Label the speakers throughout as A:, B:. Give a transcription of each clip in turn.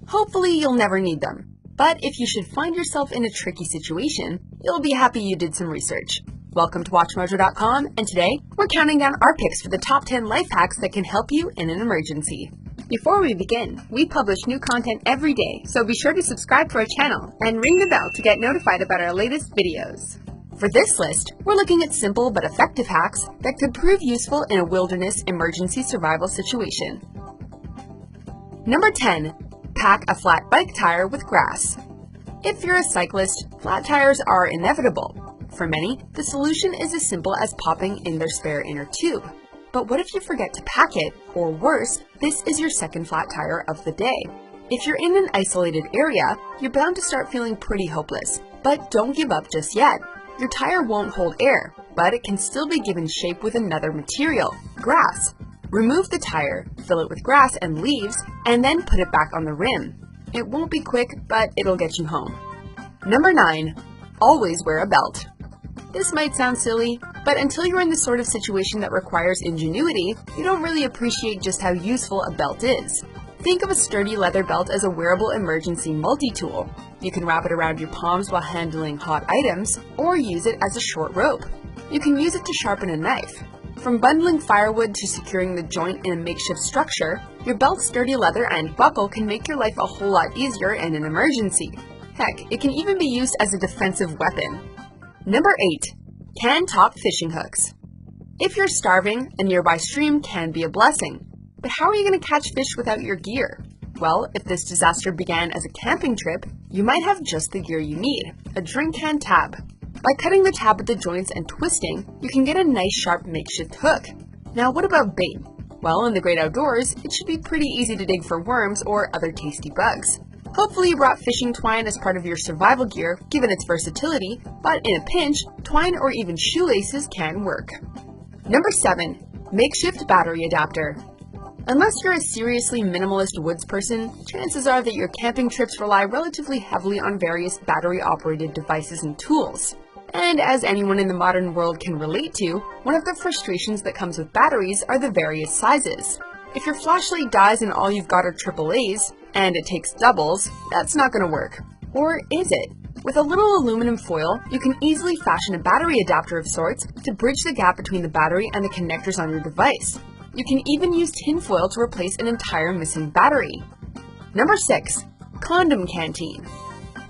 A: Hopefully you'll never need them. But if you should find yourself in a tricky situation, you'll be happy you did some research. Welcome to WatchMojo.com, and today we're counting down our picks for the top 10 life hacks that can help you in an emergency. Before we begin, we publish new content every day, so be sure to subscribe to our channel and ring the bell to get notified about our latest videos. For this list, we're looking at simple but effective hacks that could prove useful in a wilderness emergency survival situation. Number 10. Pack a flat bike tire with grass. If you're a cyclist, flat tires are inevitable. For many, the solution is as simple as popping in their spare inner tube. But what if you forget to pack it, or worse, this is your second flat tire of the day? If you're in an isolated area, you're bound to start feeling pretty hopeless. But don't give up just yet. Your tire won't hold air, but it can still be given shape with another material, grass. Remove the tire, fill it with grass and leaves, and then put it back on the rim. It won't be quick, but it'll get you home. Number 9. Always wear a belt. This might sound silly, but until you're in the sort of situation that requires ingenuity, you don't really appreciate just how useful a belt is. Think of a sturdy leather belt as a wearable emergency multi-tool. You can wrap it around your palms while handling hot items, or use it as a short rope. You can use it to sharpen a knife. From bundling firewood to securing the joint in a makeshift structure, your belt's sturdy leather and buckle can make your life a whole lot easier in an emergency. Heck, it can even be used as a defensive weapon. Number 8. Can-top fishing hooks. If you're starving, a nearby stream can be a blessing. But how are you going to catch fish without your gear? Well, if this disaster began as a camping trip, you might have just the gear you need, a drink can tab. By cutting the tab at the joints and twisting, you can get a nice sharp makeshift hook. Now what about bait? Well, in the great outdoors, it should be pretty easy to dig for worms or other tasty bugs. Hopefully you brought fishing twine as part of your survival gear, given its versatility, but in a pinch, twine or even shoelaces can work. Number 7. Makeshift battery adapter. Unless you're a seriously minimalist woods person, chances are that your camping trips rely relatively heavily on various battery-operated devices and tools. And as anyone in the modern world can relate to, one of the frustrations that comes with batteries are the various sizes. If your flashlight dies and all you've got are AAAs, and it takes doubles, that's not going to work. Or is it? With a little aluminum foil, you can easily fashion a battery adapter of sorts to bridge the gap between the battery and the connectors on your device. You can even use tinfoil to replace an entire missing battery. Number 6. Condom canteen.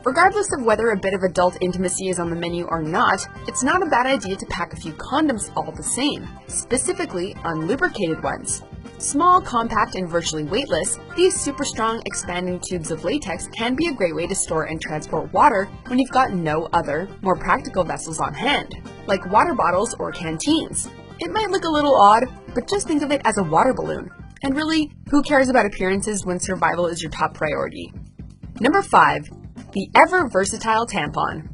A: Regardless of whether a bit of adult intimacy is on the menu or not, it's not a bad idea to pack a few condoms all the same, specifically unlubricated ones. Small, compact, and virtually weightless, these super strong expanding tubes of latex can be a great way to store and transport water when you've got no other, more practical vessels on hand, like water bottles or canteens. It might look a little odd, but just think of it as a water balloon. And really, who cares about appearances when survival is your top priority? Number 5. The ever-versatile tampon.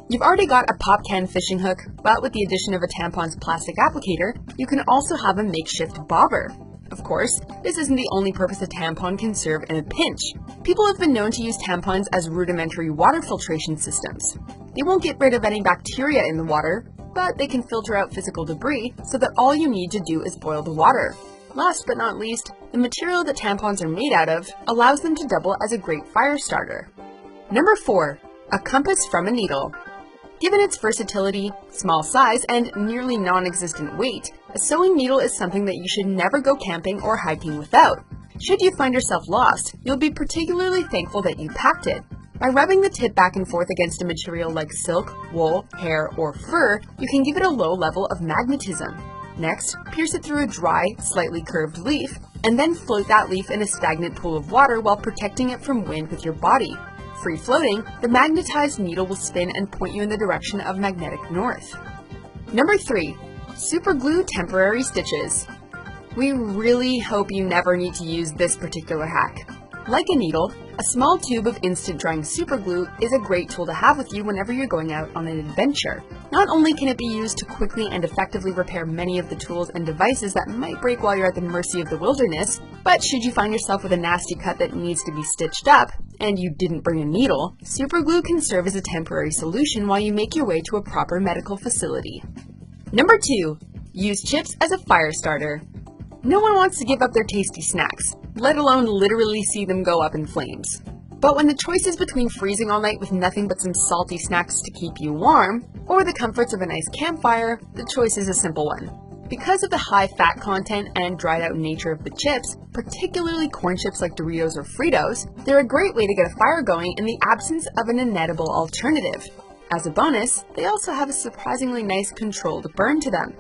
A: You've already got a pop can fishing hook, but with the addition of a tampon's plastic applicator, you can also have a makeshift bobber. Of course, this isn't the only purpose a tampon can serve in a pinch. People have been known to use tampons as rudimentary water filtration systems. They won't get rid of any bacteria in the water, but they can filter out physical debris so that all you need to do is boil the water. Last but not least, the material that tampons are made out of allows them to double as a great fire starter. Number 4. A compass from a needle. Given its versatility, small size, and nearly non-existent weight, a sewing needle is something that you should never go camping or hiking without. Should you find yourself lost, you'll be particularly thankful that you packed it. By rubbing the tip back and forth against a material like silk, wool, hair, or fur, you can give it a low level of magnetism. Next, pierce it through a dry, slightly curved leaf, and then float that leaf in a stagnant pool of water while protecting it from wind with your body. Free floating, the magnetized needle will spin and point you in the direction of magnetic north. Number 3. Super glue temporary stitches. We really hope you never need to use this particular hack. Like a needle, a small tube of instant drying super glue is a great tool to have with you whenever you're going out on an adventure. Not only can it be used to quickly and effectively repair many of the tools and devices that might break while you're at the mercy of the wilderness, but should you find yourself with a nasty cut that needs to be stitched up, and you didn't bring a needle, super glue can serve as a temporary solution while you make your way to a proper medical facility. Number 2. Use chips as a fire starter. No one wants to give up their tasty snacks, let alone literally see them go up in flames. But when the choice is between freezing all night with nothing but some salty snacks to keep you warm, or the comforts of a nice campfire, the choice is a simple one. Because of the high fat content and dried out nature of the chips, particularly corn chips like Doritos or Fritos, they're a great way to get a fire going in the absence of an inedible alternative. As a bonus, they also have a surprisingly nice controlled burn to them.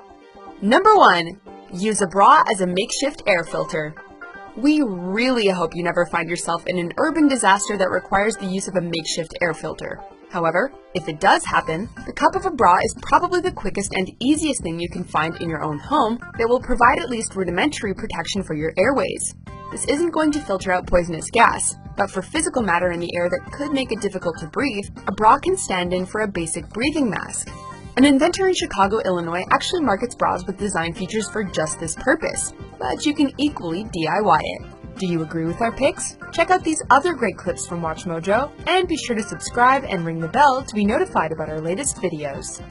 A: Number 1. Use a bra as a makeshift air filter. We really hope you never find yourself in an urban disaster that requires the use of a makeshift air filter. However, if it does happen, the cup of a bra is probably the quickest and easiest thing you can find in your own home that will provide at least rudimentary protection for your airways. This isn't going to filter out poisonous gas, but for physical matter in the air that could make it difficult to breathe, a bra can stand in for a basic breathing mask. An inventor in Chicago, Illinois actually markets bras with design features for just this purpose, but you can equally DIY it. Do you agree with our picks? Check out these other great clips from WatchMojo, and be sure to subscribe and ring the bell to be notified about our latest videos.